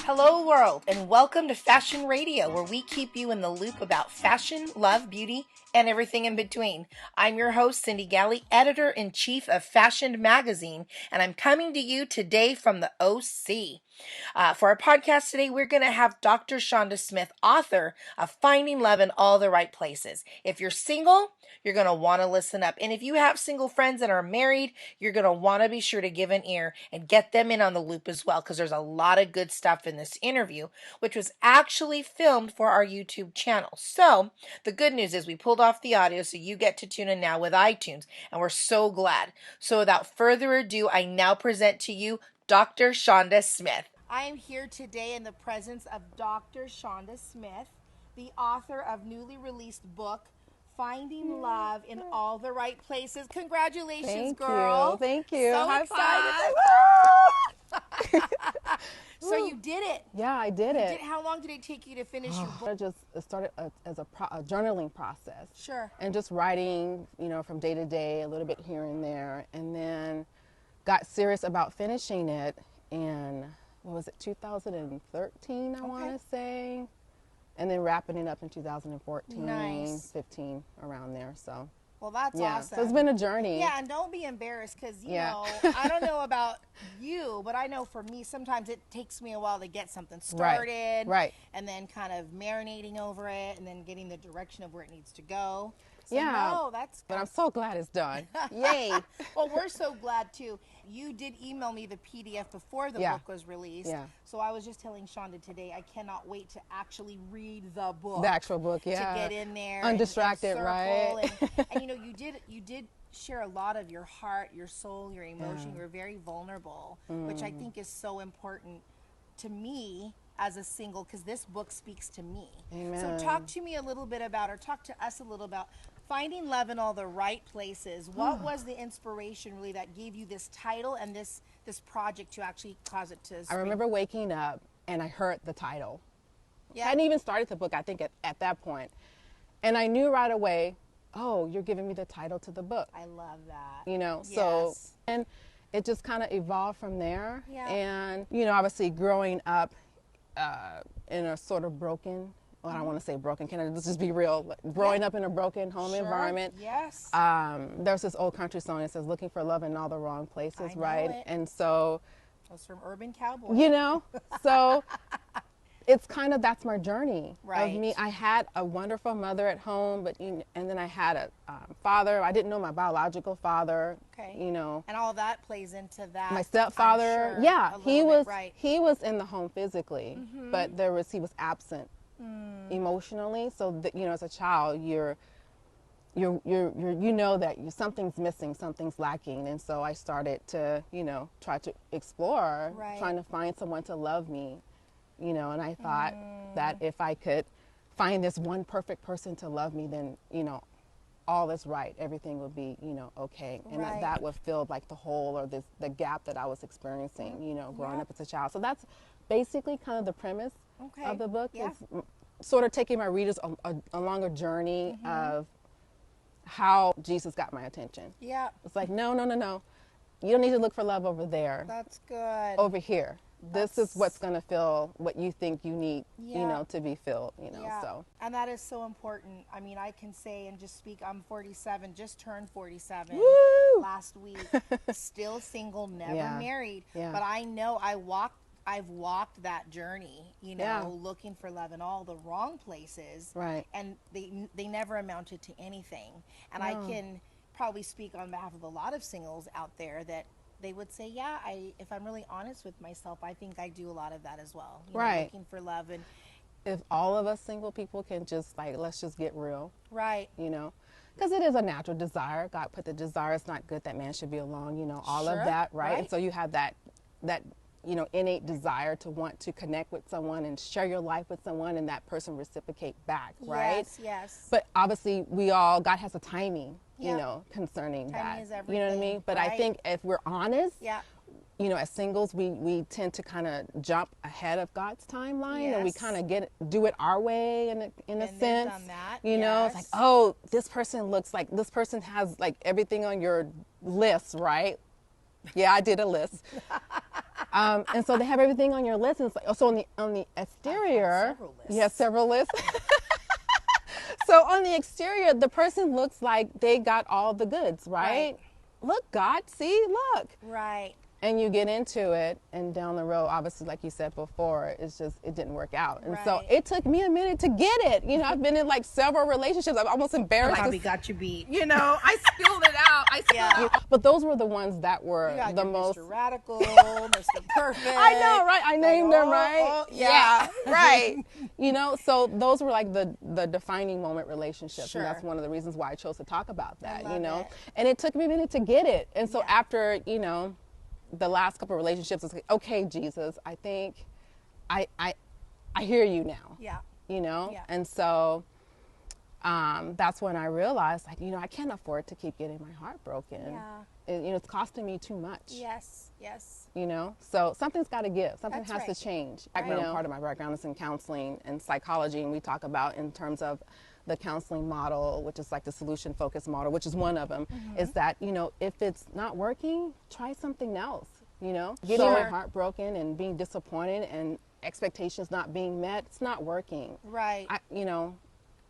Hello, world, and welcome to Fashion Radio, where we keep you in the loop about fashion, love, beauty, and everything in between. I'm your host, Cindy Galley, editor in chief of Fashion Magazine, and I'm coming to you today from the OC. For our podcast today, we're going to have Dr. Shonda Smith, author of Finding Love in All the Right Places. If you're single, you're going to want to listen up. And if you have single friends that are married, you're going to want to be sure to give an ear and get them in on the loop as well, because there's a lot of good stuff in this interview, which was actually filmed for our YouTube channel. So the good news is we pulled off the audio, so you get to tune in now with iTunes, and we're so glad. So without further ado, I now present to you Dr. Shonda Smith. I am here today in the presence of Dr. Shonda Smith, the author of newly released book, Finding Love in All the Right Places. Congratulations, girl. Thank you. So High excited. So you did it. Yeah, I did it. How long did it take you to finish your book? I just started as a journaling process. Sure. And just writing, from day to day, a little bit here and there. And then got serious about finishing it in, 2013, I want to say. And then wrapping it up in 2014, Nice. 15, around there. So. Well, that's Yeah, awesome. so it's been a journey. Yeah, and don't be embarrassed because, you Yeah. know, I don't know about you, but I know for me, sometimes it takes me a while to get something started. Right. And then kind of marinating over it and then getting the direction of where it needs to go. So, Yeah. no, that's But I'm so glad it's done. Yay. Well, we're so glad, too. You did email me the PDF before the Yeah. book was released. Yeah. So I was just telling Shonda today, I cannot wait to actually read the book. The actual book, yeah. To get in there. Undistracted, and right? And you know, you did share a lot of your heart, your soul, your emotion. Yeah. You were very vulnerable, which I think is so important to me as a single, because this book speaks to me. Amen. So talk to me a little bit about, or talk to us a little about Finding Love in All the Right Places. What was the inspiration really that gave you this title and this project to actually cause it to I spring? remember waking up and I heard the title. Yeah. I hadn't even started the book, I think, at that point. And I knew right away, oh, you're giving me the title to the book. I love that. So, Yes. and it just kind of evolved from there. Yeah. And, obviously growing up in a sort of broken, well, I don't want to say broken, let's just be real. Growing up in a broken home Sure. environment. Yes. There's this old country song that says, looking for love in all the wrong places, I know right? it. And so, That's from Urban Cowboy. So it's kind of, that's my journey Right. of me. I had a wonderful mother at home, and then I had a father. I didn't know my biological father. Okay. And all of that plays into that. my I'm stepfather, sure, yeah, a he little was bit, right. he was in the home physically, but he was absent emotionally. So that, as a child, something's missing, something's lacking, and so I started to try to explore, Right. trying to find someone to love me, and I thought that if I could find this one perfect person to love me, then all is right, everything would be okay, and Right. that would fill like the hole or the gap that I was experiencing, growing up as a child. So that's basically kind of the premise Okay. of the book. Yeah. It's sort of taking my readers along a journey of how Jesus got my attention. Yeah, It's like, no. You don't need to look for love over there. that's good. Over here. This is what's going to fill what you think you need, Yeah. to be filled, Yeah. so. And that is so important. I mean, I can say and just speak, I'm 47, just turned 47 Woo! last week. Still single, never Yeah. married. Yeah. But I know I've walked that journey, Yeah. looking for love in all the wrong places. Right. And they never amounted to anything. And I can probably speak on behalf of a lot of singles out there that they would say, yeah, if I'm really honest with myself, I think I do a lot of that as well. Right. Looking for love and If all of us single people can just let's just get real, right. because it is a natural desire. God put the desire, it's not good that man should be alone, all Sure, of that, right? right. And so you have that innate desire to want to connect with someone and share your life with someone, and that person reciprocate back, right? Yes, yes. But obviously God has a timing, Yeah. concerning Timing that. is You know what I everything, mean? But I right. think if we're honest, Yeah. As singles, we tend to kind of jump ahead of God's timeline, and we Yes. kind of do it our way in a Been there, sense. done that, It's like, yes. oh, this person has like everything on your list, right? Yeah, I did a list. And so they have everything on your list. And it's like, so on the exterior, several lists. you have several lists. So on the exterior, the person looks like they got all the goods, right? Look, God, see, look. Right. And you get into it, and down the road, obviously, like you said before, it didn't work out. And so it took me a minute to get it. You know, I've been in like several relationships. I'm almost embarrassed. Bobby got you beat. You know, I spilled it out. But those were the ones that were the most. Mr. Radical, Mr. Perfect. I know, right? I named them, right? Yeah. Right. You know, so those were like the defining moment relationships. Sure. And that's one of the reasons why I chose to talk about that, I you know. love it. And it took me a minute to get it. And so after, you know, the last couple of relationships, it's like, okay, Jesus, I think I hear you now. Yeah. You know? Yeah. And so that's when I realized, like, you know, I can't afford to keep getting my heart broken. Yeah. You know, it's costing me too much. Yes. You know, so something's got to give. Something That's has to change. Right. You know, part of my background is in counseling and psychology, and we talk about in terms of the counseling model, which is like the solution-focused model, which is one of them, is that, you know, if it's not working, try something else. You know, getting my heart broken and being disappointed and expectations not being met, it's not working. Right. You know,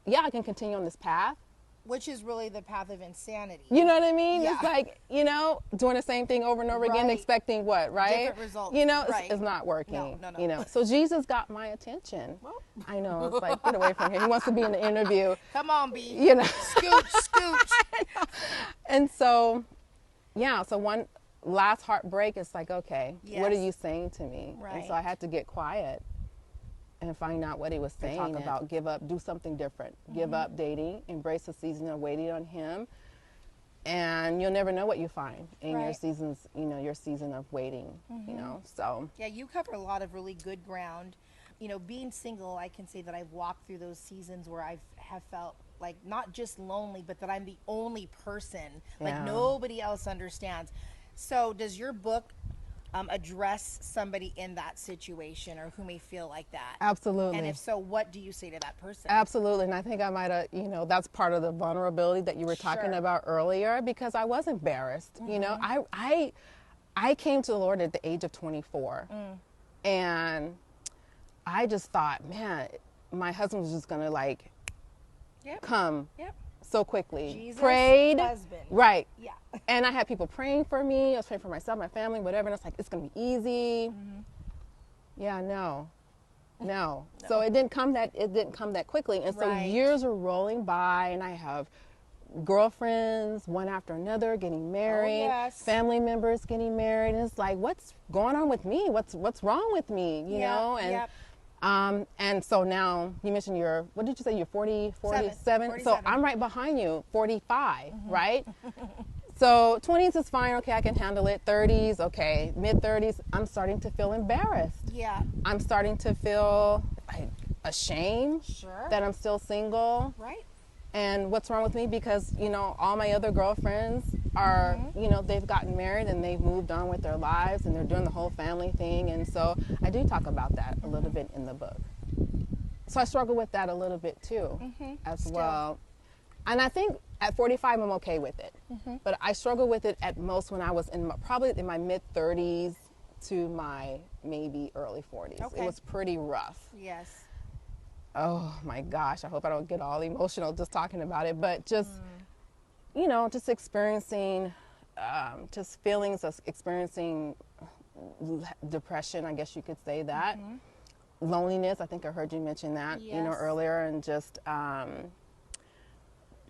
yeah, I can continue on this path. Which is really the path of insanity. You know what I mean? Yeah. It's like, you know, doing the same thing over and over again, expecting what, right? Different results. You know, Right. it's not working. No. You know, so Jesus got my attention. Well. I know, it's like, get away from him. He wants to be in the interview. Come on, B. You know. Scooch. And so, yeah, so one last heartbreak, it's like, okay, what are Yes. you saying to me? Right. And so I had to get quiet and find out what he was saying about give up, do something different, give up dating, embrace a season of waiting on him, and you'll never know what you find in your Right. seasons, you know, your season of waiting, you know, so. Yeah, you cover a lot of really good ground. You know, being single, I can say that I've walked through those seasons where I have felt like not just lonely, but that I'm the only person. Like Yeah. nobody else understands. So does your book address somebody in that situation or who may feel like that? Absolutely. And if so, what do you say to that person? Absolutely, and I think I might have, you know, that's part of the vulnerability that you were talking Sure. about earlier, because I was embarrassed. You know, I came to the Lord at the age of 24, and I just thought, man, my husband was just gonna like Yep. come Yep. so quickly. Jesus Prayed, husband. right? Yeah. And I had people praying for me. I was praying for myself, my family, whatever. And it's like, it's gonna be easy. Yeah, no. So it didn't come that quickly. And so Right. years were rolling by, and I have girlfriends, one after another, getting married, yes. family members getting married. And it's like, what's going on with me? What's wrong with me? You Yep, know? yep. And so now you mentioned what did you say? You're 47? 47. So I'm right behind you, 45, right? So 20s is fine. Okay, I can handle it. 30s, okay. Mid 30s, I'm starting to feel embarrassed. Yeah. I'm starting to feel like ashamed Sure. that I'm still single. Right. And what's wrong with me? Because, you know, all my other girlfriends are, you know, they've gotten married and they've moved on with their lives and they're doing the whole family thing. And so I do talk about that a little bit in the book. So I struggle with that a little bit too, as well. And I think at 45, I'm okay with it. But I struggle with it at most when I was probably in my mid 30s to my maybe early 40s. Okay. It was pretty rough. Yes. Oh my gosh, I hope I don't get all emotional just talking about it, but just, you know, just experiencing, just feelings of experiencing depression, I guess you could say that. Loneliness, I think I heard you mention that, you know, Yes. earlier, and just,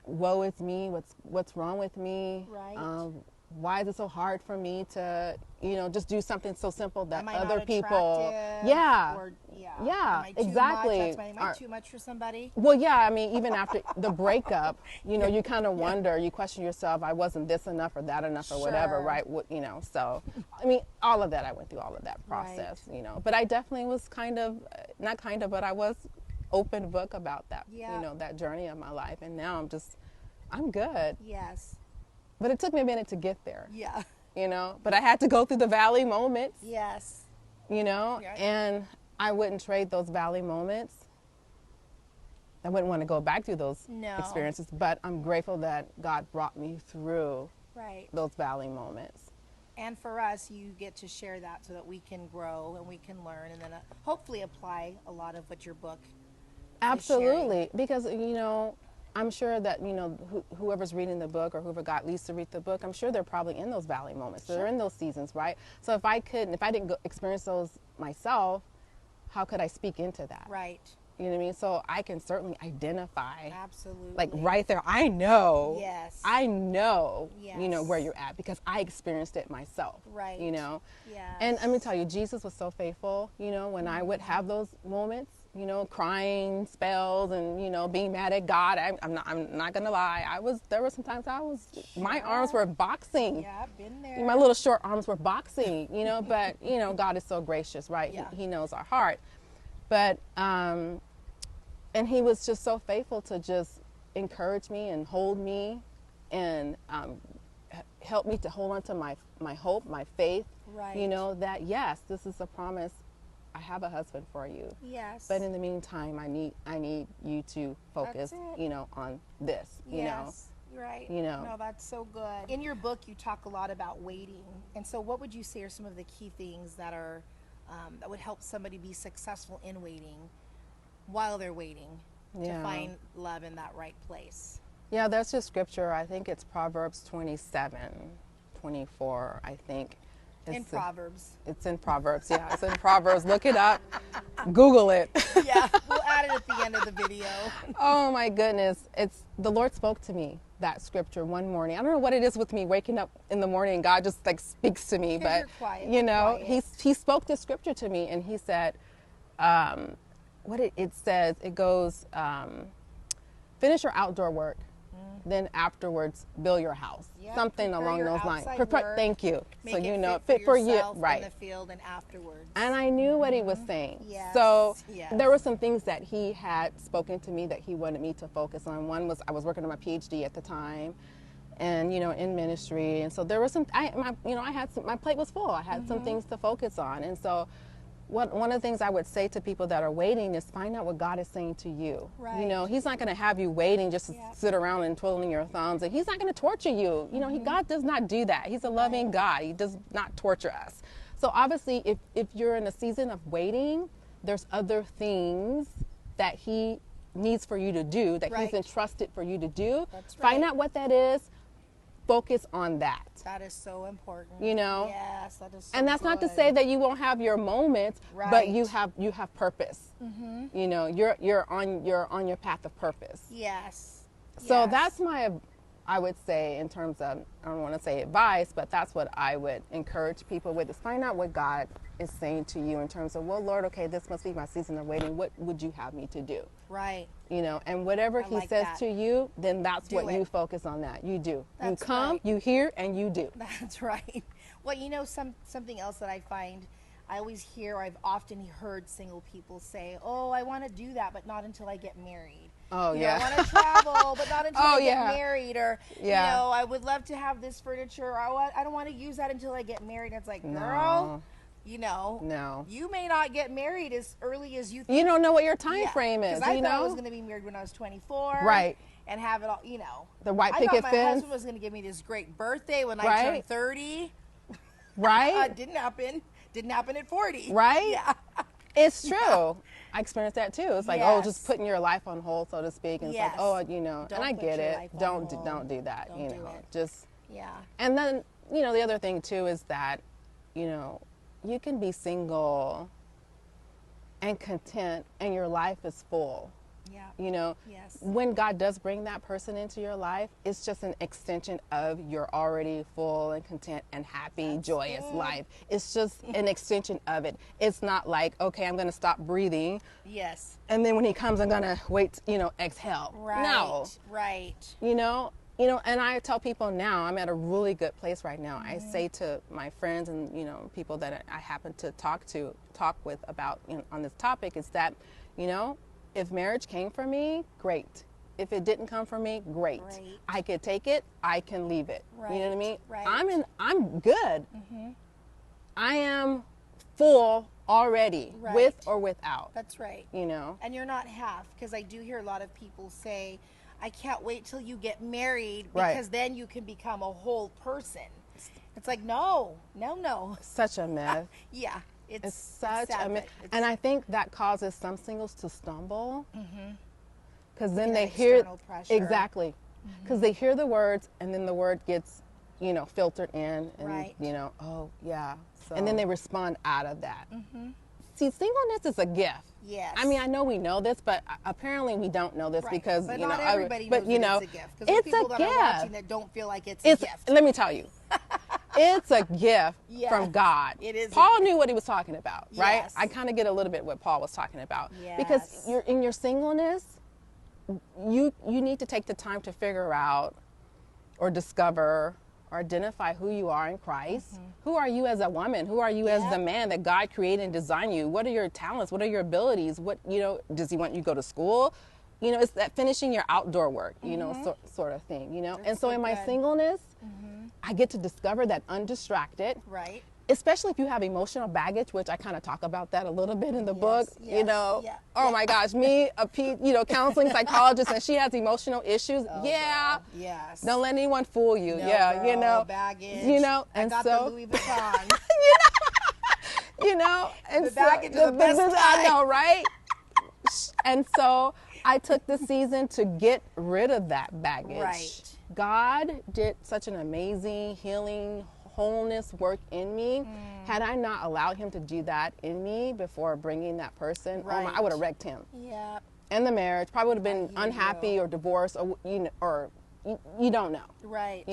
woe is me, what's wrong with me? Right. Why is it so hard for me to, you know, just do something so simple that Am I other not people, attractive? yeah, Or, yeah. yeah, Am I too exactly. Much? Am I too much for somebody? Well, yeah, I mean, even after the breakup, you know, you kind of wonder, you question yourself, I wasn't this enough or that enough or whatever, Sure. right? What, you know, so, I mean, all of that, I went through all of that process, you know, but I definitely was but I was open book about that, Yeah. you know, that journey of my life. And now I'm good. Yes. But it took me a minute to get there, Yeah. you know, but I had to go through the valley moments, Yes. you know, Yeah. and I wouldn't trade those valley moments. I wouldn't want to go back through those No. experiences, but I'm grateful that God brought me through Right. those valley moments. And for us, you get to share that so that we can grow and we can learn and then hopefully apply a lot of what your book is sharing. Absolutely, because I'm sure that whoever's reading the book or whoever got Lisa to read the book, I'm sure they're probably in those valley moments. They're in those seasons, right? So if I didn't experience those myself, how could I speak into that? Right. You know what I mean? So I can certainly identify. Absolutely. Like right there, I know. Yes. I know. Yes. Where you're at because I experienced it myself. Right. Yes. And let me tell you, Jesus was so faithful. When I would have those moments, crying spells and being mad at God. I'm not gonna lie. There were some times my arms were boxing. Yeah, I've been there. My little short arms were boxing. But God is so gracious, right? Yeah. He knows our heart. But and he was just so faithful to just encourage me and hold me and help me to hold on to my hope, my faith. Right. That yes, this is a promise. I have a husband for you. Yes. But in the meantime, I need you to focus, on this. Yes. Right. No, that's so good. In your book, you talk a lot about waiting, and so what would you say are some of the key things that are that would help somebody be successful in waiting while they're waiting to find love in that right place? Yeah, that's just scripture. I think it's Proverbs 27:24. I think. Proverbs. It's in Proverbs. Yeah, it's in Proverbs. Look it up. Google it. Yeah, we'll add it at the end of the video. Oh my goodness. The Lord spoke to me that scripture one morning. I don't know what it is with me waking up in the morning and God just like speaks to me, but you're quiet. he spoke this scripture to me and he said, it says, it goes, finish your outdoor work. Then afterwards, build your house. Yep, something along those lines. Thank you. Make it fit for you, right? In the field and afterwards. And I knew what he was saying. Yes. So there were some things that he had spoken to me that he wanted me to focus on. One was I was working on my PhD at the time, and in ministry, and so there was some. My plate was full. I had some things to focus on, and so. One of the things I would say to people that are waiting is find out what God is saying to you. Right. He's not going to have you waiting just to sit around and twiddling your thumbs. And he's not going to torture you. God does not do that. He's a loving God. He does not torture us. So obviously, if you're in a season of waiting, there's other things that he needs for you to do, that he's entrusted for you to do. That's right. Find out what that is. Focus on that. That is so important. Yes, that is so and that's good. not to say that you won't have your moments, but you have purpose. You're on your path of purpose. Yes. So that's I would say in terms of, I don't want to say advice, but that's what I would encourage people with, is find out what God is saying to you in terms of, well, Lord, okay, this must be my season of waiting. What would you have me to do? Right. And whatever he says to you, then that's what you focus on that. You do. That's you come, you hear, and you do. That's right. Well, something else that I find, I always hear, I've often heard single people say, oh, I want to do that, but not until I get married. Oh, yeah. I want to travel, but not until I get married. Or, I would love to have this furniture. Or I don't want to use that until I get married. And it's like, girl, no. You may not get married as early as you think. You don't know what your time frame is. Because I thought I was going to be married when I was 24. Right. And have it all, The white picket fence. I thought my husband was going to give me this great birthday when I turned 30. Right. Didn't happen. Didn't happen at 40. Right. Yeah. It's true. I experienced that too. It's like, just putting your life on hold, so to speak. And it's like, Don't and I get it. Don't do that. Don't do it. Just. Yeah. And then, the other thing too is that, you can be single and content and your life is full. Yeah. When God does bring that person into your life, it's just an extension of your already full and content and happy, joyous life. It's just an extension of it. It's not like, okay, I'm going to stop breathing. Yes. And then when he comes, I'm going to wait, exhale. Right. No. Right. And I tell people now, I'm at a really good place right now. I say to my friends and, people that I happen to talk with about, on this topic, is that, if marriage came for me, great. If it didn't come for me, great. I could take it, I can leave it. Right. You know what I mean? Right. I'm good. I am full already, with or without. That's right. And you're not half, because I do hear a lot of people say, I can't wait till you get married because then you can become a whole person. It's like, no. Such a myth. Yeah. It's such sad, a myth. but And I think that causes some singles to stumble. Because then that they hear, external pressure. exactly, because they hear the words and then the word gets, filtered in and, Right. oh yeah. So, and then they respond out of that. See, singleness is a gift. Yes. I mean, I know we know this, but apparently we don't know this Right. because, but you not know, everybody knows that it's a gift. Because it's there's people a that are watching gift. that don't feel like it's a gift. Let me tell you, it's a gift Yes, from God. it is a Paul gift. knew what he was talking about, right? Yes. I kind of get a little bit what Paul was talking about. Yes. Because you're in your singleness, you need to take the time to figure out or discover or identify who you are in Christ. Who are you as a woman? Who are you as the man that God created and designed you? What are your talents? What are your abilities? What, does he want you to go to school? It's that finishing your outdoor work, sort of thing, And so in my good. singleness, I get to discover that undistracted. Right. Especially if you have emotional baggage, which I kind of talk about that a little bit in the book, yes, yeah, Oh my gosh, me, counseling psychologist, and she has emotional issues. Oh, yeah. girl. Yes. Don't let anyone fool you. No, yeah, girl, baggage. and I got so the Louis Vuitton. and The so baggage is the best I kind. know, right? And so I took the season to get rid of that baggage. Right. God did such an amazing healing, wholeness work in me. Had I not allowed him to do that in me before bringing that person, Right. I would have wrecked him. Yeah. And the marriage probably would have been hear unhappy you. or divorced or you don't know. Right.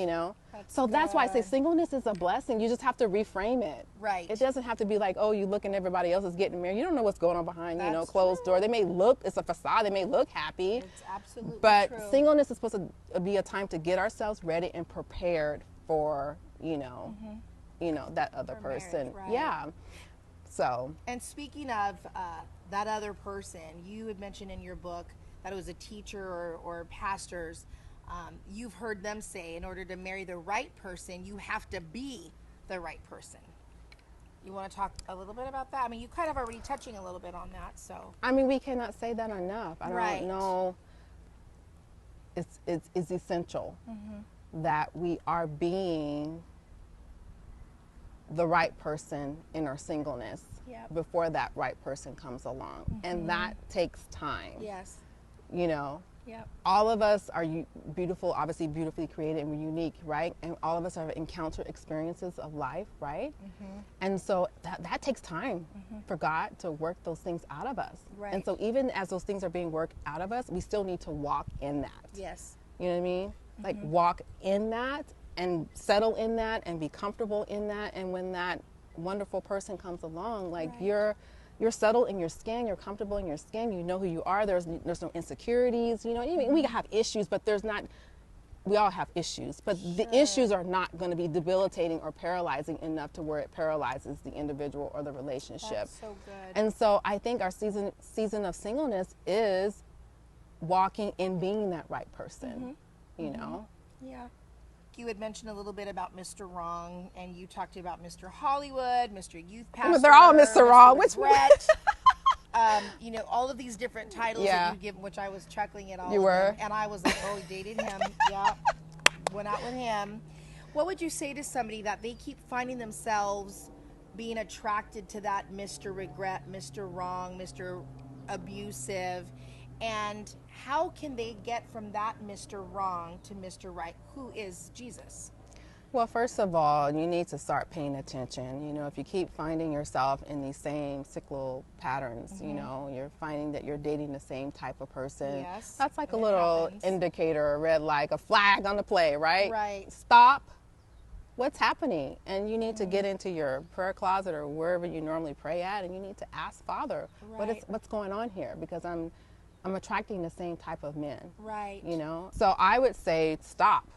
So that's why I say good. singleness is a blessing. You just have to reframe it. Right. It doesn't have to be like, oh, you look and everybody else is getting married. You don't know what's going on behind, That's closed door. They may look, it's a facade. They may look happy. It's absolutely But true. singleness is supposed to be a time to get ourselves ready and prepared for, that other For marriage, person. right. Yeah. So, And speaking of that other person, you had mentioned in your book that it was a teacher or pastors. You've heard them say, in order to marry the right person, you have to be the right person. You want to talk a little bit about that? I mean, you kind of already touching a little bit on that, so. I mean, we cannot say that enough. I Right. don't know. It's essential that we are being the right person in our singleness Yep. before that right person comes along. And that takes time. Yes. Yep. All of us are beautiful, obviously beautifully created and we're unique, right? And all of us have encountered experiences of life, right? And so that takes time for God to work those things out of us. Right. And so even as those things are being worked out of us, we still need to walk in that. Yes. You know what I mean? Like walk in that and settle in that and be comfortable in that. And when that wonderful person comes along, like Right. you're settled in your skin, you're comfortable in your skin, you know who you are, there's no insecurities, even we have issues, but we all have issues, but the issues are not going to be debilitating or paralyzing enough to where it paralyzes the individual or the relationship. That's so good. And so I think our season of singleness is walking in being that right person, Yeah. You had mentioned a little bit about Mr. Wrong, and you talked about Mr. Hollywood, Mr. Youth Pastor. They're all Mr. Wrong. Which one? Regret. All of these different titles Yeah. that you give, which I was chuckling at all. You of were? them, and I was like, oh, he dated him. Yeah, went out with him. What would you say to somebody that they keep finding themselves being attracted to that Mr. Regret, Mr. Wrong, Mr. Abusive, and how can they get from that Mr. Wrong to Mr. Right, who is Jesus? Well, first of all, you need to start paying attention. If you keep finding yourself in these same cyclical patterns, you're finding that you're dating the same type of person. Yes, That's like a and it little happens. indicator, a red light, a flag on the play, right? Right. Stop. What's happening? And you need to get into your prayer closet or wherever you normally pray at, and you need to ask Father, Right. what's going on here? Because I'm attracting the same type of men. Right. So I would say stop.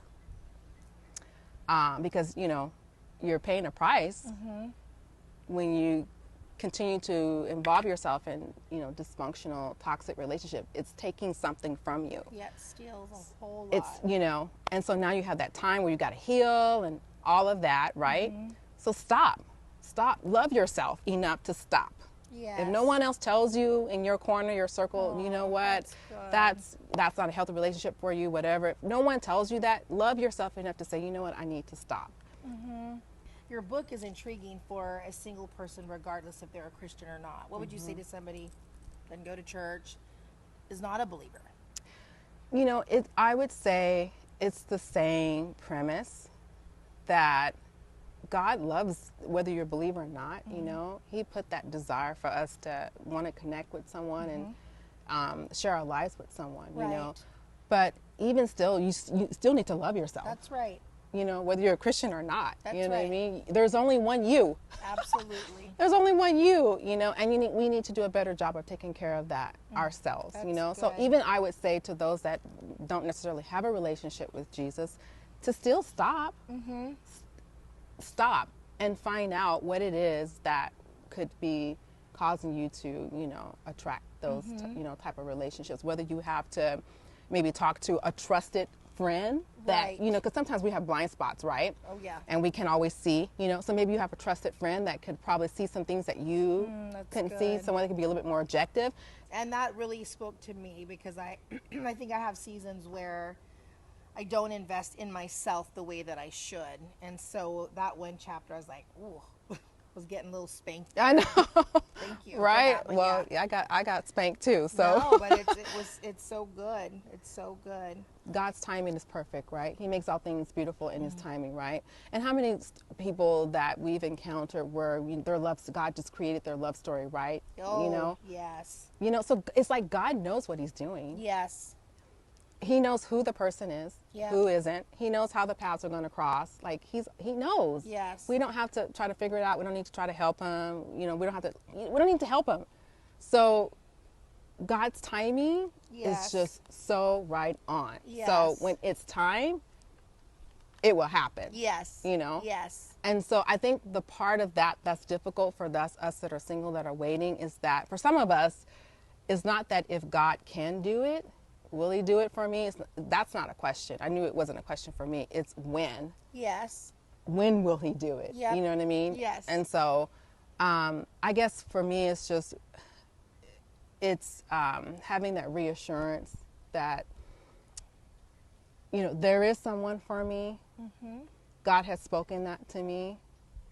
Because you're paying a price when you continue to involve yourself in dysfunctional, toxic relationship. It's taking something from you. Yet steals a whole lot. It's and so now you have that time where you got to heal and all of that, right? So stop, love yourself enough to stop. Yes. If no one else tells you in your corner, your circle, you know what, that's good. that's not a healthy relationship for you, whatever. If no one tells you that, love yourself enough to say, you know what, I need to stop. your book is intriguing for a single person, regardless if they're a Christian or not. What would you say to somebody that doesn't go to church, is not a believer? You know, I would say it's the same premise that God loves whether you're a believer or not. You know, He put that desire for us to want to connect with someone and share our lives with someone. You know, but even still, you still need to love yourself. That's right. You know, whether you're a Christian or not. That's you know right. what I mean? There's only one you. Absolutely. There's only one you, you know, and we need to do a better job of taking care of that ourselves, That's you know. good. So even I would say to those that don't necessarily have a relationship with Jesus to still stop. Stop and find out what it is that could be causing you to, you know, attract those, you know, type of relationships. Whether you have to maybe talk to a trusted friend that, you know, because sometimes we have blind spots, right? Oh, yeah. And we can always see, you know, so maybe you have a trusted friend that could probably see some things that you couldn't see, someone that could be a little bit more objective. And that really spoke to me because I think I have seasons where I don't invest in myself the way that I should. And so that one chapter, I was like, ooh, was getting a little spanked. I know. Thank you. Right? That, well, yeah. I got spanked too. So No, but it's so good. It's so good. God's timing is perfect, right? He makes all things beautiful in His timing, right? And how many people that we've encountered where their love, God just created their love story, right? Oh, you know? yes. You know, so it's like God knows what He's doing. Yes. He knows who the person is, Yeah. who isn't. He knows how the paths are going to cross. Like He knows. Yes. We don't have to try to figure it out. We don't need to try to help Him. You know, we don't need to help Him. So God's timing Yes. is just so right on. Yes. So when it's time, it will happen. Yes. You know? Yes. And so I think the part of that that's difficult for us that are single, that are waiting, is that for some of us, it's not that if God can do it, will He do it for me? That's not a question. I knew it wasn't a question for me. It's when. Yes. When will He do it? Yep. You know what I mean? Yes. And so I guess for me, it's just, it's having that reassurance that, you know, there is someone for me. God has spoken that to me.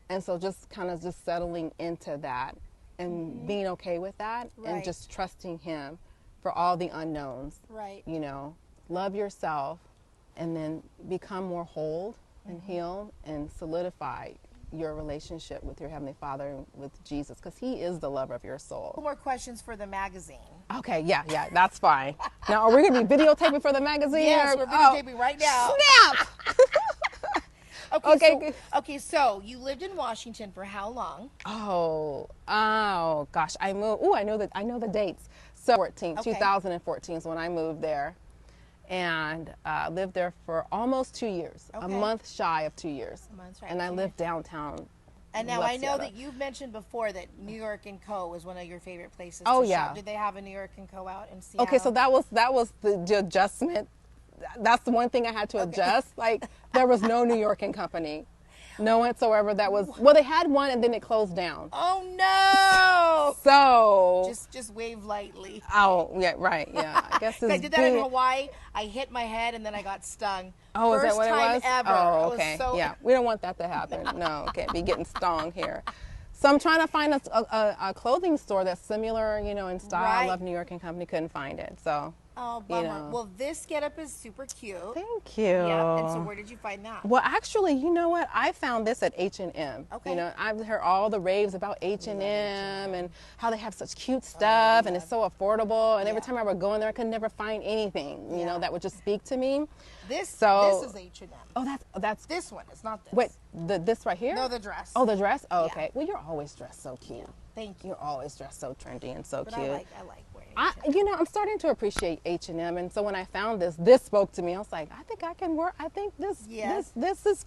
And so just kind of just settling into that and being okay with that and Right. just trusting Him for all the unknowns. Right. You know, love yourself and then become more whole and healed and solidify your relationship with your Heavenly Father and with Jesus, because He is the lover of your soul. More questions for the magazine. Okay, yeah, that's fine. Now, are we going to be videotaping for the magazine? Yes, or- we're videotaping right now. Snap! Okay, so you lived in Washington for how long? Oh, gosh, I moved. I know the dates. So 2014 is when I moved there, and lived there for almost 2 years, a Okay. month shy of 2 years. A month shy and of I 2 lived downtown. And now Love I know Seattle. that you've mentioned before that New York and Co. was one of your favorite places Oh, to yeah. shop. Did they have a New York and Co. out in Seattle? Okay, so that was the adjustment. That's the one thing I had to adjust. Like, there was no New York and Company. No whatsoever. That was, well, they had one and then it closed down. Oh no! So Just wave lightly. oh yeah, right, yeah. I guess I it's did that in being- Hawaii. I hit my head and then I got stung. Oh, is First that what it time was? ever. Oh, I was okay. so- Yeah, we don't want that to happen. No, can't be getting stung here. So I'm trying to find a clothing store that's similar, you know, in style. I Right. love New York and Company. Couldn't find it. So Oh, bummer. know. Well, this getup is super cute. thank you. Yeah. And so where did you find that? Well, actually, you know what? I found this at H&M. Okay. You know, I've heard all the raves about H&M and how they have such cute stuff and it's so affordable. And every Yeah. time I would go in there, I could never find anything, you Yeah. know, that would just speak to me. This So- is H&M. Oh, that's This one is not this. wait, this right here? No, the dress. Oh, the dress? Oh, Yeah. okay. Well, you're always dressed so cute. Thank you. You're always dressed so trendy and so But cute. I like wearing H&M. You know, I'm starting to appreciate H&M, and so when I found this spoke to me. I was like, I think I can work. I think this is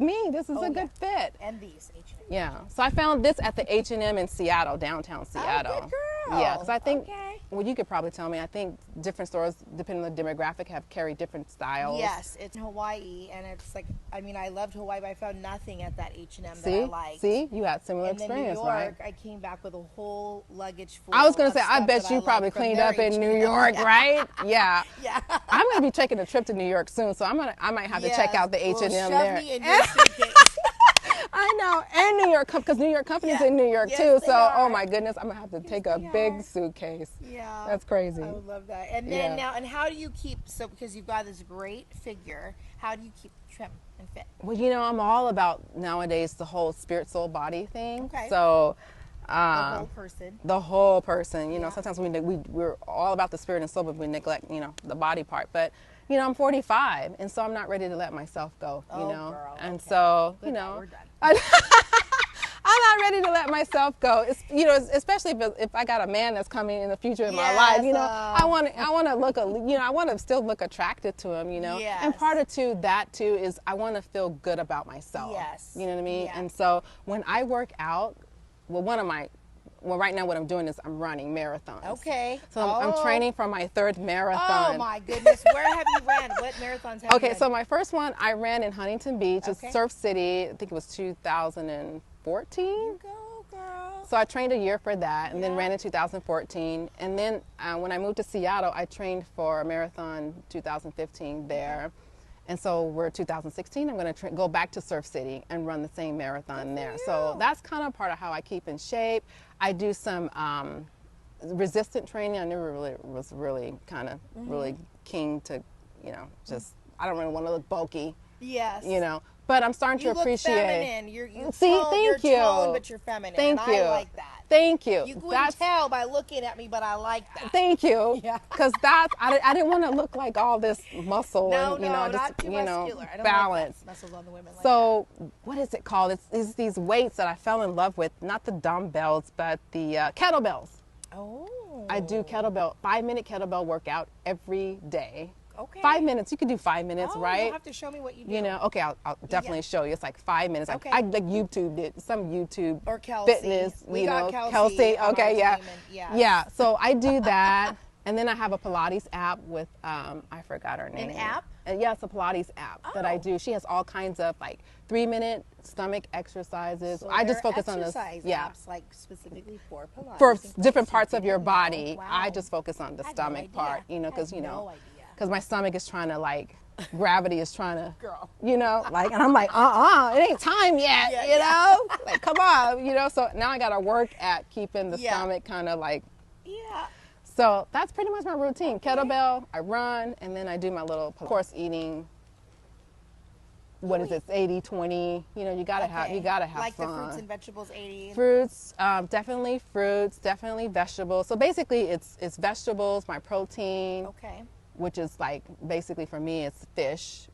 me. This is a good fit. And these H&M. Yeah. So I found this at the H&M in Seattle, downtown Seattle. Oh, good girl. Yeah, because I think, Okay. well, you could probably tell me. I think different stores, depending on the demographic, have carried different styles. Yes, it's in Hawaii, and it's like, I mean, I loved Hawaii, but I found nothing at that H&M that I liked. See, you had similar And then New experience, York, right? I came back with a whole luggage full. I was gonna of say, I stuff bet that you liked probably from cleaned their up in New H&M. York, Yeah. right? Yeah. Yeah. I'm gonna be taking a trip to New York soon, so I might have to check Yes. out the H&M Well, there. shove me in your suitcase. I I know, and New York, because New York company's in New York Yes, too. they So, are. oh my goodness, I'm gonna have to take a they big are. suitcase. Yeah. That's crazy. I would love that. And then Yeah. now, and how do you keep, so because you've got this great figure, how do you keep trim and fit? Well, I'm all about nowadays the whole spirit, soul, body thing. Okay. So, The whole person. the whole person. Yeah. Sometimes we're all about the spirit and soul, but we neglect, the body part. But, I'm 45, and so I'm not ready to let myself go, Oh, girl, And okay. so, Good night, we're done. I'm not ready to let myself go. It's, especially if I got a man that's coming in the future in my life, I want to look, I want to still look attracted to him, Yes. And part of that too is I want to feel good about myself. Yes. You know what I mean? Yeah. And so when I work out, right now what I'm doing is I'm running marathons. Okay. So I'm training for my third marathon. Oh my goodness. Where have you ran? What marathons have you Okay, run? so my first one I ran in Huntington Beach. Okay. It's Surf City. I think it was 2014. You go, girl. So I trained a year for that, and then Yeah. ran in 2014. And then when I moved to Seattle, I trained for a marathon 2015 there. And so we're 2016. I'm going to go back to Surf City and run the same marathon there. So that's kind of part of how I keep in shape. I do some resistant training. I never really was really kind of really keen to, just I don't really want to look bulky, Yes. But I'm starting You to look appreciate. feminine. You're See, tone, thank you're you. Toned, but you're feminine. Thank and you. I like that. Thank you. You couldn't tell by looking at me, but I like that. Thank you. Yeah. Because I didn't want to look like all this muscle No, and no, just not too muscular. I don't balance. like muscles on the women. So what is it called? It's these weights that I fell in love with. Not the dumbbells, but the kettlebells. Oh. I do 5-minute kettlebell workout every day. Okay. 5 minutes. You can do 5 minutes, Oh, right? You'll have to show me what you do. Okay, I'll definitely show you. It's like 5 minutes. Okay. I like YouTubed it. Some YouTube Or Kelsey. fitness. We got Kelsey. on Okay, our yeah. team and- Yeah. So I do that, and then I have a Pilates app with I forgot her name. An app? Yeah, it's a Pilates app that I Oh. do. She has all kinds of like 3-minute stomach exercises. So I just there are focus on this. exercise Yeah. apps, like specifically for Pilates. For in case different you parts of your didn't know. body, Wow. I just focus on the I had no stomach idea. part, I because had no idea. because my stomach is trying to like gravity is trying to, Girl. like, and I'm like, it ain't time yet, Yeah, like, come on, so now I got to work at keeping the Yeah. stomach kind of like, Yeah. so that's pretty much my routine. Kettlebell, I run, and then I do my little, of course, eating, what is it, 80-20, you gotta have like fun. the fruits and vegetables 80. Fruits, definitely fruits, definitely vegetables. So basically it's vegetables, my protein, Okay. which is like basically for me it's fish,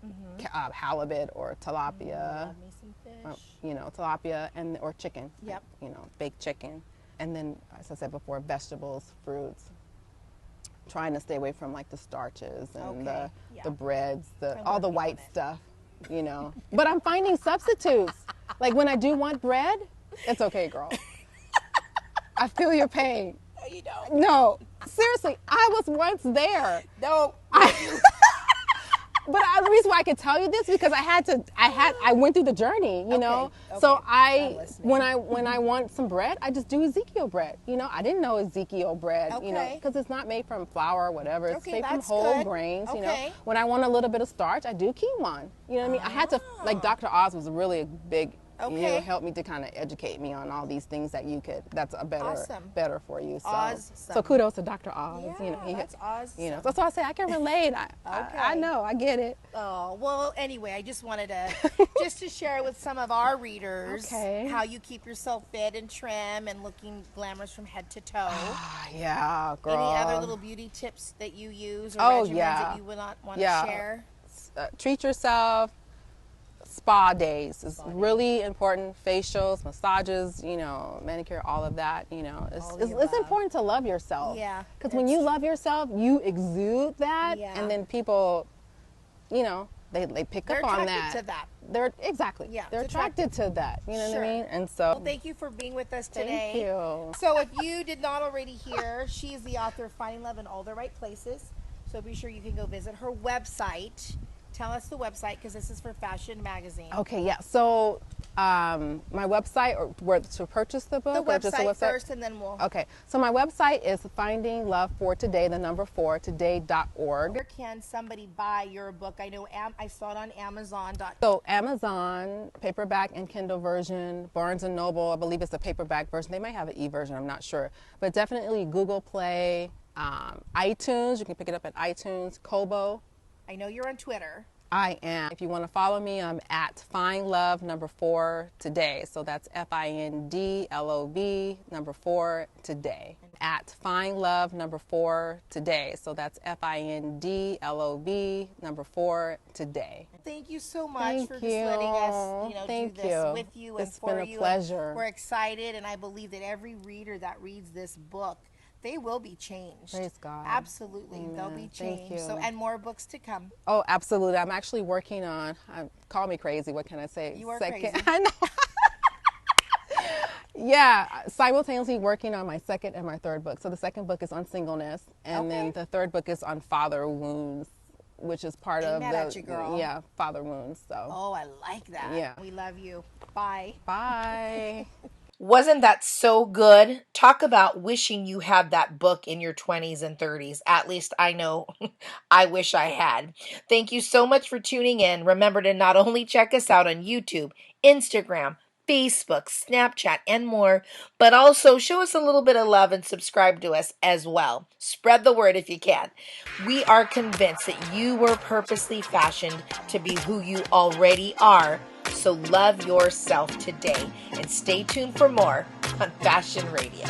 halibut or tilapia, Love me some fish. tilapia or chicken. Yep. Baked chicken. And then, as I said before, vegetables, fruits. Trying to stay away from like the starches and Okay, yeah. the breads, I'm all the working white on it. stuff, But I'm finding substitutes. Like when I do want bread, it's okay, girl. I feel your pain. No, you don't. No, seriously, I was once there. No. But the reason why I could tell you this because I went through the journey, Okay, So okay. I'm listening. when I want some bread, I just do Ezekiel bread. I didn't know Ezekiel bread, Okay. because it's not made from flour or whatever. It's Okay, made from that's whole good. grains, Okay. When I want a little bit of starch, I do quinoa. You know what I mean? I had to like Dr. Oz was really a big Okay. helped me to kind of educate me on all these things that that's a Awesome. better for you. So Awesome. so kudos to Dr. Oz. Yeah, that's awesome. That's why I say I can relate. I Okay. know, I get it. Oh, well, anyway, I just wanted to just to share with some of our readers Okay. how you keep yourself fit and trim and looking glamorous from head to toe. Yeah, girl. Any other little beauty tips that you use or Oh, regimens yeah. that you would not want Yeah. to share? Treat yourself. Spa days is really important. Facials, massages, manicure, all of that. All the It's above. important to love yourself. Yeah, Because when you love yourself, you exude that, Yeah. and then people, they pick They're up on attracted that. to that. They're exactly. Yeah, They're it's attracted to that. You know what Sure. I mean? And so. Well, thank you for being with us today. Thank you. So if you did not already hear, she is the author of Finding Love in All the Right Places. So be sure you can go visit her website. Tell us the website because this is for Fashion Magazine. Okay, yeah. So My website, or where to purchase the book? The or just website first, and then we'll. Okay, so my website is Finding Love for Today, the number 4, today.org. Where can somebody buy your book? I know I saw it on Amazon. So Amazon, paperback and Kindle version, Barnes & Noble, I believe it's the paperback version. They might have an e-version, I'm not sure. But definitely Google Play, iTunes, you can pick it up at iTunes, Kobo. I know you're on Twitter. I am. If you want to follow me, I'm at Find Love number 4 Today. So that's FINDLOV number 4 Today. At Find Love number 4 Today. So that's FINDLOV number 4 Today. Thank you so much for just letting us, do this with you and for you. It's been a pleasure. We're excited, and I believe that every reader that reads this book, they will be changed. Praise God. Absolutely. Amen. They'll be changed. Thank you. So, and more books to come. Oh, absolutely. I'm actually working on, call me crazy, what can I say? You are crazy. I know. Yeah, simultaneously working on my second and my third book. So the second book is on singleness, and then the third book is on father wounds, which is part of the father wounds. So. Oh, I like that. Yeah. We love you. Bye. Bye. Wasn't that so good? Talk about wishing you had that book in your 20s and 30s. At least I know I wish I had. Thank you so much for tuning in. Remember to not only check us out on YouTube, Instagram, Facebook, Snapchat, and more, but also show us a little bit of love and subscribe to us as well. Spread the word if you can. We are convinced that you were purposely fashioned to be who you already are. So love yourself today and stay tuned for more on Fashion Radio.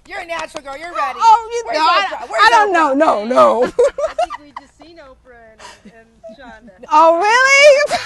You're a natural girl. You're ready. Oh, I don't know. No. I think we just seen Oprah and Shonda. Oh, really?